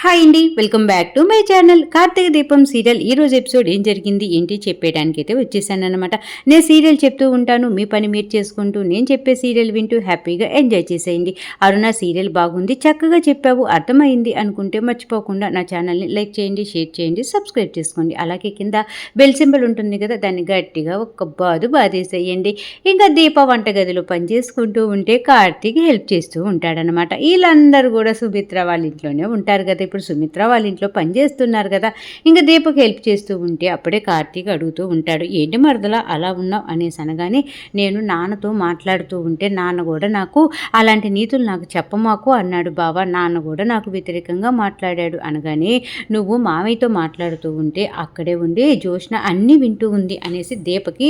Hi అండి, welcome back to my channel. Karthika Deepam serial ఈరోజు episode ఏం జరిగింది ఏంటి చెప్పేయడానికి అయితే వచ్చేసాను అనమాట. నేను సీరియల్ చెప్తూ ఉంటాను, మీ పని మీరు చేసుకుంటూ నేను చెప్పే సీరియల్ వింటూ హ్యాపీగా ఎంజాయ్ చేసేయండి. అరుణ సీరియల్ బాగుంది, చక్కగా చెప్పావు, అర్థమైంది అనుకుంటే మర్చిపోకుండా నా ఛానల్ని లైక్ చేయండి, షేర్ చేయండి, సబ్స్క్రైబ్ చేసుకోండి. అలాగే కింద బెల్ సింబల్ ఉంటుంది కదా, దాన్ని గట్టిగా ఒక్క బాధేసేయండి. ఇంకా దీప వంటగదిలో పని చేసుకుంటూ ఉంటే కార్తీక్ హెల్ప్ చేస్తూ ఉంటాడనమాట. వీళ్ళందరూ కూడా సుమిత్ర వాళ్ళ ఇంట్లోనే ఉంటారు కదా, ఇప్పుడు సుమిత్ర వాళ్ళ ఇంట్లో పనిచేస్తున్నారు కదా. ఇంకా దీపక్ హెల్ప్ చేస్తూ ఉంటే అప్పుడే కార్తీక్ అడుగుతూ ఉంటాడు, ఏంటి మరదలా అలా ఉన్నావు అనేసి అనగానే, నేను నాన్నతో మాట్లాడుతూ ఉంటే నాన్న కూడా నాకు అలాంటి నీతులు నాకు చెప్పమాకు అన్నాడు బావ. నాన్న కూడా నాకు వ్యతిరేకంగా మాట్లాడాడు అనగానే, నువ్వు మామయ్యతో మాట్లాడుతూ ఉంటే అక్కడే ఉండి జోష్న అన్నీ వింటూ ఉంది అనేసి దీపకి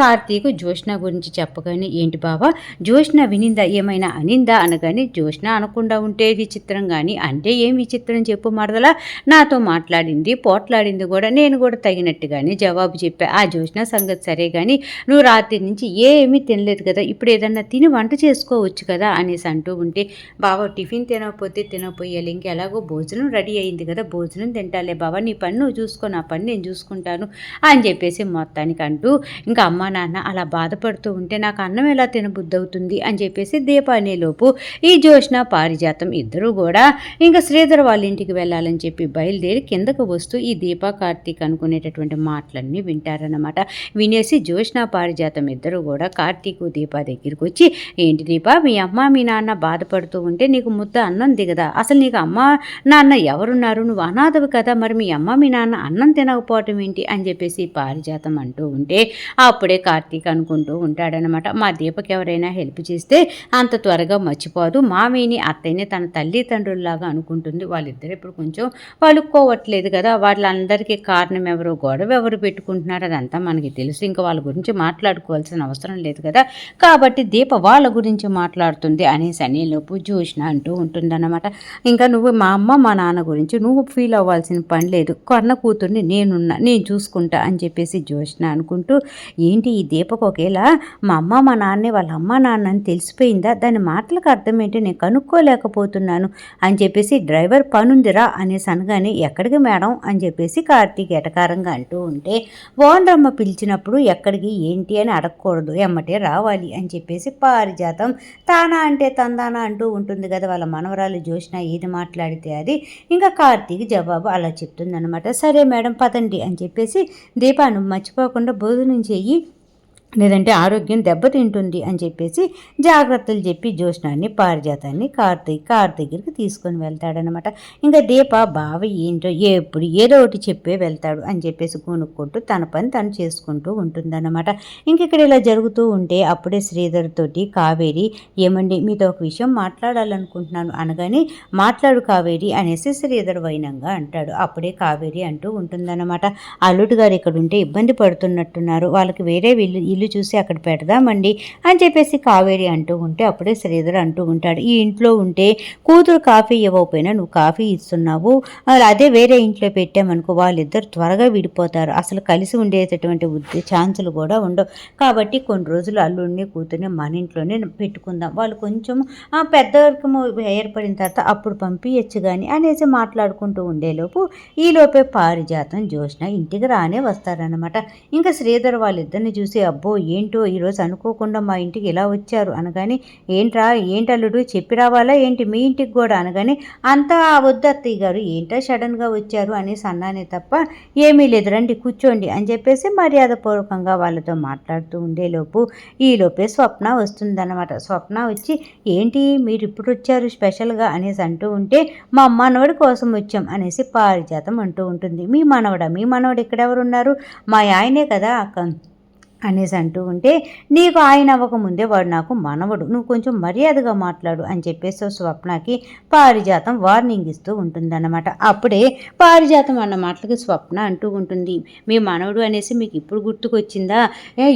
కార్తీక్ జోష్న గురించి చెప్పగానే, ఏంటి బావ జోష్న వినిందా, ఏమైనా అనిందా అనగానే, జోష్న అనకుండా ఉంటే విచిత్రం కానీ అంటే ఏం విచిత్రం చెప్పు మరదలా, నాతో మాట్లాడింది పోట్లాడింది కూడా, నేను కూడా తగినట్టుగానే జవాబు చెప్పా. ఆ జోష్న సంగతి సరే కానీ నువ్వు రాత్రి నుంచి ఏమీ తినలేదు కదా, ఇప్పుడు ఏదన్నా తిని వంట చేసుకోవచ్చు కదా అనేసి అంటూ ఉంటే, బావ టిఫిన్ తినకపోయాలి, ఇంకెలాగో భోజనం రెడీ అయింది కదా, భోజనం తింటాలే బావ, నీ పని నువ్వు చూసుకో, నా పని నేను చూసుకుంటాను అని చెప్పేసి మొత్తానికి అంటూ, ఇంకా అమ్మా నాన్న అలా బాధపడుతూ ఉంటే నాకు అన్నం ఎలా తినబుద్ధవుతుంది అని చెప్పేసి దీప అనేలోపు ఈ జోష్న పారిజాతం ఇద్దరూ కూడా ఇంకా శ్రీధర్ వాళ్ళ ఇంటికి వెళ్ళాలని చెప్పి బయలుదేరి కిందకు వస్తూ ఈ దీప కార్తీక్ అనుకునేటటువంటి మాటలన్నీ వింటారనమాట. వినేసి జోష్న పారిజాతం ఇద్దరు కూడా కార్తీక్ దీప దగ్గరికి వచ్చి, ఏంటి దీప మీ అమ్మ మీ నాన్న బాధపడుతూ ఉంటే నీకు ముద్ద అన్నం దిగదా, అసలు నీకు అమ్మ నాన్న ఎవరున్నారు, నువ్వు అనాథవి కదా, మరి మీ అమ్మ మీ నాన్న అన్నం తినకపోవటం ఏంటి అని చెప్పేసి పారిజాతం అంటూ ఉంటే అప్పుడే కార్తీక్ అనుకుంటూ ఉంటాడనమాట, మా దీపకి ఎవరైనా హెల్ప్ చేస్తే అంత త్వరగా మర్చిపోదు, మామయ్యని అత్తయ్యని తన తల్లిదండ్రుల్లాగా అనుకుంటుంది, వాళ్ళిద్దరు ఇప్పుడు కొంచెం పలుక్కోవట్లేదు కదా, వాళ్ళందరికీ కారణం ఎవరు, గొడవ ఎవరు పెట్టుకుంటున్నారు అదంతా మనకి తెలుసు, ఇంకా వాళ్ళ గురించి మాట్లాడుకోవాల్సిన అవసరం లేదు కదా, కాబట్టి దీప వాళ్ళ గురించి మాట్లాడుతుంది అనేసి అనేలోపు జోష్న అంటూ ఉంటుందన్నమాట. ఇంకా నువ్వు మా అమ్మ మా నాన్న గురించి నువ్వు ఫీల్ అవ్వాల్సిన పని లేదు, కొన్న కూతుర్ని నేను చూసుకుంటా అని చెప్పేసి జోష్న అనుకుంటూ, ఏంటి ఈ దీపకు ఒకేలా మా అమ్మ మా నాన్నే వాళ్ళ అమ్మ నాన్న అని తెలిసిపోయిందా, దాని మాటలకు అర్థం ఏంటి నేను కనుక్కోలేకపోతున్నాను అని చెప్పేసి, డ్రైవర్ పనుందిరా అనేసి అనగానే, ఎక్కడికి మేడం అని చెప్పేసి కార్తీక్ ఎటకారంగా అంటూ ఉంటే, ఓనరమ్మ పిలిచినప్పుడు ఎక్కడికి ఏంటి అని అడగకూడదు, ఎమ్మటే రావాలి అని చెప్పేసి పారిజాతం తానా అంటే తందానా అంటూ ఉంటుంది కదా, వాళ్ళ మనవరాలు జోష్న ఏది మాట్లాడితే అది ఇంకా కార్తీక్ జవాబు అలా చెప్తుందనమాట. సరే మేడం పదండి అని చెప్పేసి, దీపాను మర్చిపోకుండా భోజనం చెయ్యి, లేదంటే ఆరోగ్యం దెబ్బతింటుంది అని చెప్పేసి జాగ్రత్తలు చెప్పి జోష్నాన్ని పారిజాతాన్ని కార్తీక్ దగ్గరికి తీసుకొని వెళ్తాడనమాట. ఇంకా దీప బావ ఏంటో ఎప్పుడు ఏదో ఒకటి చెప్పే వెళ్తాడు అని చెప్పేసి కొనుక్కుంటూ తన పని తను చేసుకుంటూ ఉంటుందన్నమాట. ఇంక ఇక్కడ ఇలా జరుగుతూ ఉంటే అప్పుడే శ్రీధర్ తోటి కావేరి, ఏమండి మీతో ఒక విషయం మాట్లాడాలనుకుంటున్నాను అనగానే, మాట్లాడు కావేరి అనేసి శ్రీధర్ వైనంగా అంటాడు. అప్పుడే కావేరి అంటూ ఉంటుందన్నమాట, అల్లుడు గారు ఇక్కడ ఉంటే ఇబ్బంది పడుతున్నట్టున్నారు, వాళ్ళకి వేరే ఇల్లు చూసి అక్కడ పెడదామండి అని చెప్పేసి కావేరి అంటూ ఉంటే అప్పుడే శ్రీధర్ అంటూ ఉంటాడు, ఈ ఇంట్లో ఉంటే కూతురు కాఫీ ఇవ్వకపోయినా నువ్వు కాఫీ ఇస్తున్నావు, అదే వేరే ఇంట్లో పెట్టామనుకో వాళ్ళిద్దరు త్వరగా విడిపోతారు, అసలు కలిసి ఉండేటటువంటి ఛాన్సులు కూడా ఉండవు, కాబట్టి కొన్ని రోజులు అల్లుడిని కూతుర్ని మన ఇంట్లోనే పెట్టుకుందాం, వాళ్ళు కొంచెం పెద్దరికము ఏర్పడిన తర్వాత అప్పుడు పంపించచ్చు కానీ అనేసి మాట్లాడుకుంటూ ఉండేలోపు ఈలోపే పారిజాతం జోష్న ఇంటికి రానే వస్తారనమాట. ఇంకా శ్రీధర్ వాళ్ళిద్దరిని చూసి, అబ్బో ఏంటో ఈరోజు అనుకోకుండా మా ఇంటికి ఇలా వచ్చారు అనగానే, ఏంటల్లుడు చెప్పి రావాలా ఏంటి మీ ఇంటికి కూడా అనగానే, అంతా వద్దు అత్తయ్య గారు ఏంటో సడన్గా వచ్చారు అనేసి అన్నానే తప్ప ఏమీ లేదు, రండి కూర్చోండి అని చెప్పేసి మర్యాదపూర్వకంగా వాళ్ళతో మాట్లాడుతూ ఉండేలోపు ఈలోపే స్వప్న వస్తుందన్నమాట. స్వప్న వచ్చి, ఏంటి మీరు ఇప్పుడు వచ్చారు స్పెషల్గా అనేసి అంటూ ఉంటే, మా మనవడి కోసం వచ్చాం అనేసి పారిజాతం అంటూ ఉంటుంది. మీ మనవడు ఇక్కడెవరున్నారు, మా ఆయనే కదా అనేసి అంటూ ఉంటే, నీకు ఆయన అవ్వకముందే వాడు నాకు మనవడు, నువ్వు కొంచెం మర్యాదగా మాట్లాడు అని చెప్పేసి స్వప్నకి పారిజాతం వార్నింగ్ ఇస్తూ ఉంటుందన్నమాట. అప్పుడే పారిజాతం అన్న మాటలకి స్వప్న అంటూ ఉంటుంది, మీ మనవడు అనేసి మీకు ఇప్పుడు గుర్తుకొచ్చిందా,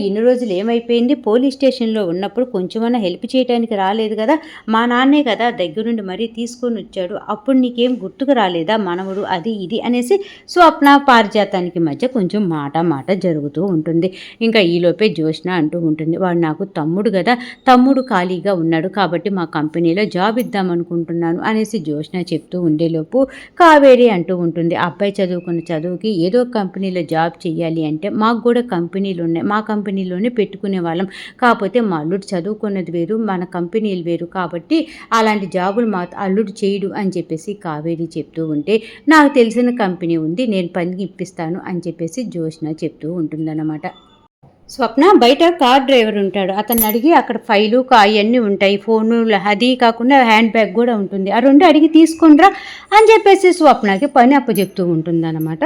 ఇన్ని రోజులు ఏమైపోయింది, పోలీస్ స్టేషన్లో ఉన్నప్పుడు కొంచెమన్నా హెల్ప్ చేయడానికి రాలేదు కదా, మా నాన్నే కదా దగ్గరుండి మరీ తీసుకొని వచ్చాడు, అప్పుడు నీకేం గుర్తుకు రాలేదా మనవడు అది ఇది అనేసి స్వప్న పారిజాతానికి మధ్య కొంచెం మాట జరుగుతూ ఉంటుంది. ఇంకా ఈలోపే జ్యోత్స్న అంటూ ఉంటుంది, వాడు నాకు తమ్ముడు కదా, తమ్ముడు ఖాళీగా ఉన్నాడు కాబట్టి మా కంపెనీలో జాబ్ ఇద్దామనుకుంటున్నాను అనేసి జ్యోత్స్న చెప్తూ ఉండేలోపు కావేరి అంటూ ఉంటుంది, అబ్బాయి చదువుకున్న చదువుకి ఏదో కంపెనీలో జాబ్ చేయాలి అంటే మాకు కూడా కంపెనీలు ఉన్నాయి, మా కంపెనీలోనే పెట్టుకునే వాళ్ళం, కాకపోతే మా అల్లుడు చదువుకున్నది వేరు మన కంపెనీలు వేరు కాబట్టి అలాంటి జాబులు మా అల్లుడు చేయడు అని చెప్పేసి కావేరి చెప్తూ ఉంటే, నాకు తెలిసిన కంపెనీ ఉంది నేను పనికి ఇప్పిస్తాను అని చెప్పేసి జ్యోత్స్న చెప్తూ ఉంటుందన్నమాట. స్వప్న బయట కార్ డ్రైవర్ ఉంటాడు, అతన్ని అడిగి అక్కడ ఫైలు అవన్నీ ఉంటాయి, ఫోను అది కాకుండా హ్యాండ్ బ్యాగ్ కూడా ఉంటుంది, ఆ రెండు అడిగి తీసుకుండ్రా అని చెప్పేసి స్వప్నకి పని అప్పచెప్తూ ఉంటుందన్నమాట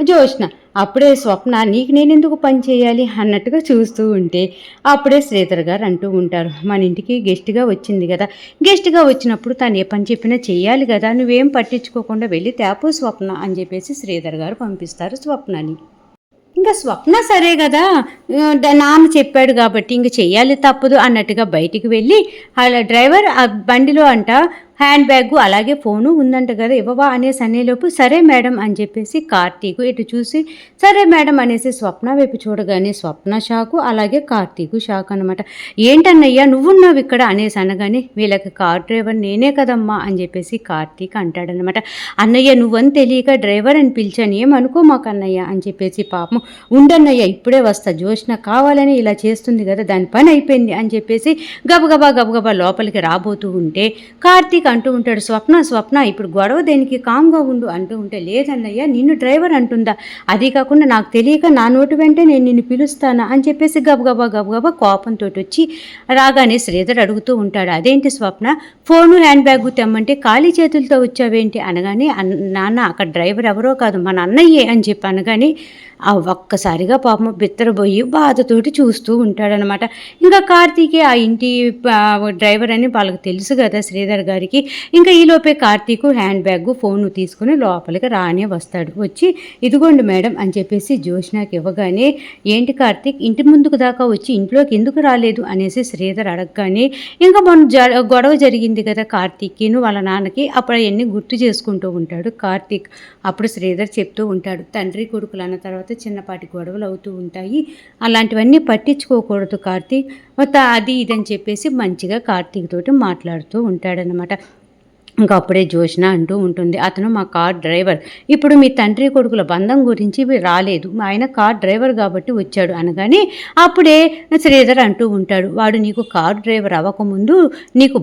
జ్యోత్స్న. అప్పుడే స్వప్న నీకు నేను ఎందుకు పని చేయాలి అన్నట్టుగా చూస్తూ ఉంటే అప్పుడే శ్రీధర్ గారు అంటూ ఉంటారు, మన ఇంటికి గెస్ట్గా వచ్చింది కదా, గెస్ట్గా వచ్చినప్పుడు తను ఏ పని చెప్పినా చేయాలి కదా, నువ్వేం పట్టించుకోకుండా వెళ్ళి తేపో స్వప్న అని చెప్పేసి శ్రీధర్ గారు పంపిస్తారు స్వప్నని. ఇంకా స్వప్న సరే కదా, నాన్న చెప్పాడు కాబట్టి ఇంక చెయ్యాలి తప్పదు అన్నట్టుగా బయటికి వెళ్ళి అలా డ్రైవర్ ఆ బండిలో అంట హ్యాండ్ బ్యాగు అలాగే ఫోను ఉందంట కదా ఇవ్వవా అనేసి అనేలోపు సరే మేడం అని చెప్పేసి కార్తీకు ఇటు చూసి సరే మేడం అనేసి స్వప్న వైపు చూడగానే స్వప్న షాకు అలాగే కార్తీకు షాక్ అనమాట. ఏంటన్నయ్యా నువ్వున్నావు ఇక్కడ అనేసి అనగానే వీళ్ళకి కార్ డ్రైవర్ నేనే కదమ్మా అని చెప్పేసి కార్తీక్ అంటాడనమాట. అన్నయ్య నువ్వని తెలియక డ్రైవర్ అని పిలిచాను ఏమనుకో మాకు అన్నయ్య అని చెప్పేసి పాపం ఉండన్నయ్య ఇప్పుడే వస్తా, జ్యోత్స్న కావాలని ఇలా చేస్తుంది కదా దాని పని అయిపోయింది అని చెప్పేసి గబగబా లోపలికి రాబోతూ ఉంటే కార్తీక్ అంటూ ఉంటాడు, స్వప్న ఇప్పుడు గొడవ దేనికి కామ్గా ఉండు అంటూ ఉంటే, లేదన్నయ్య నిన్ను డ్రైవర్ అంటుందా, అది కాకుండా నాకు తెలియక నా నోటి వెంటే నేను నిన్ను పిలుస్తానా అని చెప్పేసి గబగబా కోపంతో వచ్చి రాగానే శ్రీధర్ అడుగుతూ ఉంటాడు, అదేంటి స్వప్న ఫోను హ్యాండ్ బ్యాగు తెమ్మంటే ఖాళీ చేతులతో వచ్చావేంటి అనగానే, నాన్న అక్కడ డ్రైవర్ ఎవరో కాదు మన అన్నయ్యే అని చెప్పి అనగానే ఆ ఒక్కసారిగా పాపం బిత్తరబోయి బాధతోటి చూస్తూ ఉంటాడనమాట. ఇంకా కార్తీకే ఆ ఇంటి డ్రైవర్ అని వాళ్ళకి తెలుసు కదా శ్రీధర్ గారికి. ఇంకా ఈలోపే కార్తీకు హ్యాండ్ బ్యాగ్ ఫోను తీసుకుని లోపలికి రానే వస్తాడు, వచ్చి ఇదిగోండి మేడం అని చెప్పేసి జ్యోత్స్నకి ఇవ్వగానే, ఏంటి కార్తీక్ ఇంటి ముందుకు దాకా వచ్చి ఇంట్లోకి ఎందుకు రాలేదు అనేసి శ్రీధర్ అడగగానే, ఇంకా మొన్న గొడవ జరిగింది కదా కార్తీక్కిను వాళ్ళ నాన్నకి, అప్పుడు అవన్నీ గుర్తు చేసుకుంటూ ఉంటాడు కార్తీక్. అప్పుడు శ్రీధర్ చెప్తూ ఉంటాడు, తండ్రి కొడుకులు అన్న తర్వాత చిన్నపాటి గొడవలు అవుతూ ఉంటాయి, అలాంటివన్నీ పట్టించుకోకూడదు కార్తీక్ అది ఇదని చెప్పేసి మంచిగా కార్తీక్ తోటి మాట్లాడుతూ ఉంటాడనమాట. ఇంకా అప్పుడే జ్యోత్స్న అంటూ ఉంటుంది, అతను మా కార్ డ్రైవర్, ఇప్పుడు మీ తండ్రి కొడుకుల బంధం గురించి రాలేదు, ఆయన కార్ డ్రైవర్ కాబట్టి వచ్చాడు అనగానే అప్పుడే శ్రీధర్ అంటూ ఉంటాడు, వాడు నీకు కార్ డ్రైవర్ అవ్వకముందు నీకు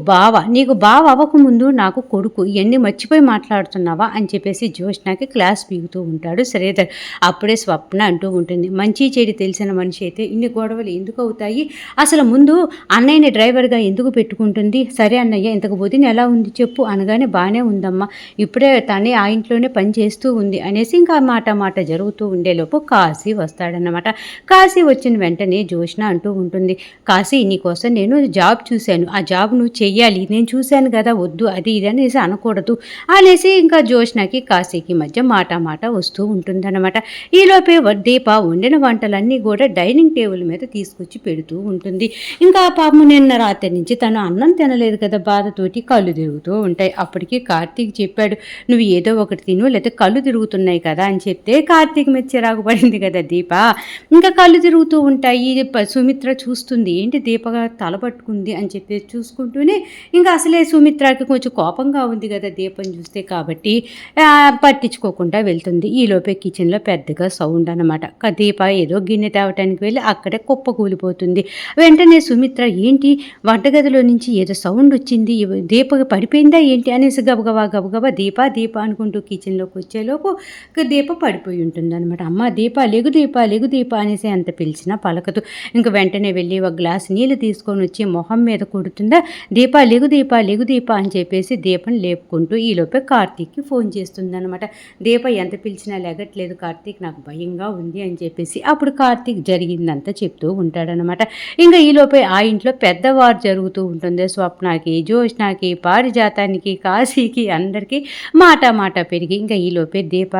బావ అవ్వకముందు నాకు కొడుకు, ఇవన్నీ మర్చిపోయి మాట్లాడుతున్నావా అని చెప్పేసి జ్యోత్స్నకి క్లాస్ పీగుతూ ఉంటాడు శ్రీధర్. అప్పుడే స్వప్న అంటూ ఉంటుంది, మంచి చెడు తెలిసిన మనిషి అయితే ఇన్ని గొడవలు ఎందుకు అవుతాయి, అసలు ముందు అన్నయ్యని డ్రైవర్గా ఎందుకు పెట్టుకుంటుంది, సరే అన్నయ్య ఇంతకు వదిన ఎలా ఉంది చెప్పు అనగానే బాగానే ఉందమ్మా, ఇప్పుడే తనే ఆ ఇంట్లోనే పని చేస్తూ ఉంది అనేసి ఇంకా మాట జరుగుతూ ఉండేలోపు కాశీ వస్తాడన్నమాట. కాశీ వచ్చిన వెంటనే జ్యోత్స్న అంటూ ఉంటుంది, కాశీ నీకోసం నేను జాబ్ చూశాను, ఆ జాబ్ నువ్వు చెయ్యాలి, నేను చూశాను కదా వద్దు అది ఇది అనేసి అనకూడదు అనేసి ఇంకా జ్యోత్స్నకి కాశీకి మధ్య మాట వస్తూ ఉంటుందన్నమాట. ఈలోపే దీప వండిన వంటలన్నీ కూడా డైనింగ్ టేబుల్ మీద తీసుకొచ్చి పెడుతూ ఉంటుంది. ఇంకా పాపం నిన్న రాత్రి నుంచి తను అన్నం తినలేదు కదా బాధతోటి కళ్ళు తిరుగుతూ ఉంటాయి. అప్పటికి కార్తీక్ చెప్పాడు, నువ్వు ఏదో ఒకటి తిను లేకపోతే కళ్ళు తిరుగుతున్నాయి కదా అని చెప్తే కార్తీక్ మీద చిరాకు పడింది కదా దీప, ఇంకా కళ్ళు తిరుగుతూ ఉంటాయి. సుమిత్ర చూస్తుంది, ఏంటి దీపగా తల పట్టుకుంది అని చెప్పి చూసుకుంటూనే ఇంకా అసలే సుమిత్రకి కొంచెం కోపంగా ఉంది కదా దీపం చూస్తే, కాబట్టి పట్టించుకోకుండా వెళ్తుంది. ఈలోపే కిచెన్లో పెద్దగా సౌండ్ అనమాట. దీప ఏదో గిన్నె తేవటానికి వెళ్ళి అక్కడే కుప్ప కూలిపోతుంది. వెంటనే సుమిత్ర ఏంటి వంటగదిలో నుంచి ఏదో సౌండ్ వచ్చింది, దీపకి పడిపోయిందా ఏంటి అనేసి గబగబా దీప అనుకుంటూ కిచెన్లోకి వచ్చేలోపు దీప పడిపోయి ఉంటుంది అనమాట. అమ్మ లెగు దీప అనేసి ఎంత పిలిచినా పలకదు. ఇంక వెంటనే వెళ్ళి ఒక గ్లాస్ నీళ్ళు తీసుకొని వచ్చి మొహం మీద కొడుతుందా, లెగు దీప అని చెప్పేసి దీపని లేపుకుంటూ ఈలోపే కార్తీక్కి ఫోన్ చేస్తుంది అనమాట. దీప ఎంత పిలిచినా లెగట్లేదు కార్తీక్, నాకు భయంగా ఉంది అని చెప్పేసి అప్పుడు కార్తీక్ జరిగిందంతా చెప్తూ ఉంటాడనమాట. ఇంకా ఈలోపే ఆ ఇంట్లో పెద్దవారు జరుగుతూ ఉంటుంది. స్వప్నకి, జ్యోత్స్నకి, పారిజాతానికి, కాశీకి అందరికీ మాట పెరిగి ఇంకా ఈలోపే దీప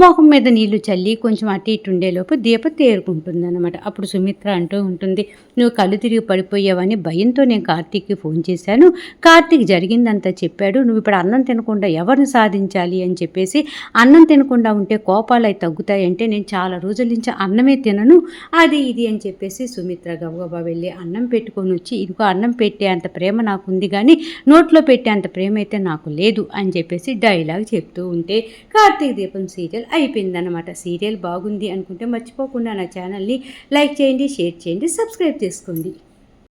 మొహం మీద నీళ్లు చల్లి కొంచెం అటు ఇటు ఉండేలోపు దీప తేరుకుంటుందన్నమాట. అప్పుడు సుమిత్ర అంటూ ఉంటుంది, నువ్వు కళ్ళు తిరిగి పడిపోయావని భయంతో నేను కార్తీక్కి ఫోన్ చేశాను. కార్తీక్ జరిగిందంతా చెప్పాడు. నువ్వు ఇప్పుడు అన్నం తినకుండా ఎవరిని సాధించాలి అని చెప్పేసి, అన్నం తినకుండా ఉంటే కోపాలు అవి తగ్గుతాయంటే నేను చాలా రోజుల నుంచి అన్నమే తినను, అది ఇది అని చెప్పేసి సుమిత్ర గబగబా వెళ్ళి అన్నం పెట్టుకొని వచ్చి, ఇదిగో అన్నం పెట్టే అంత ప్రేమ నాకుంది కానీ నోట్లో పెట్టే అంత ప్రేమ అయితే నాకు లేదు అని చెప్పేసి డైలాగ్ చెప్తూ ఉంటే కార్తీక దీపం సీరియల్ అయిపోయిందన్నమాట. సీరియల్ బాగుంది అనుకుంటే మర్చిపోకుండా నా ఛానల్ని లైక్ చేయండి, షేర్ చేయండి, సబ్స్క్రైబ్ చేసుకోండి.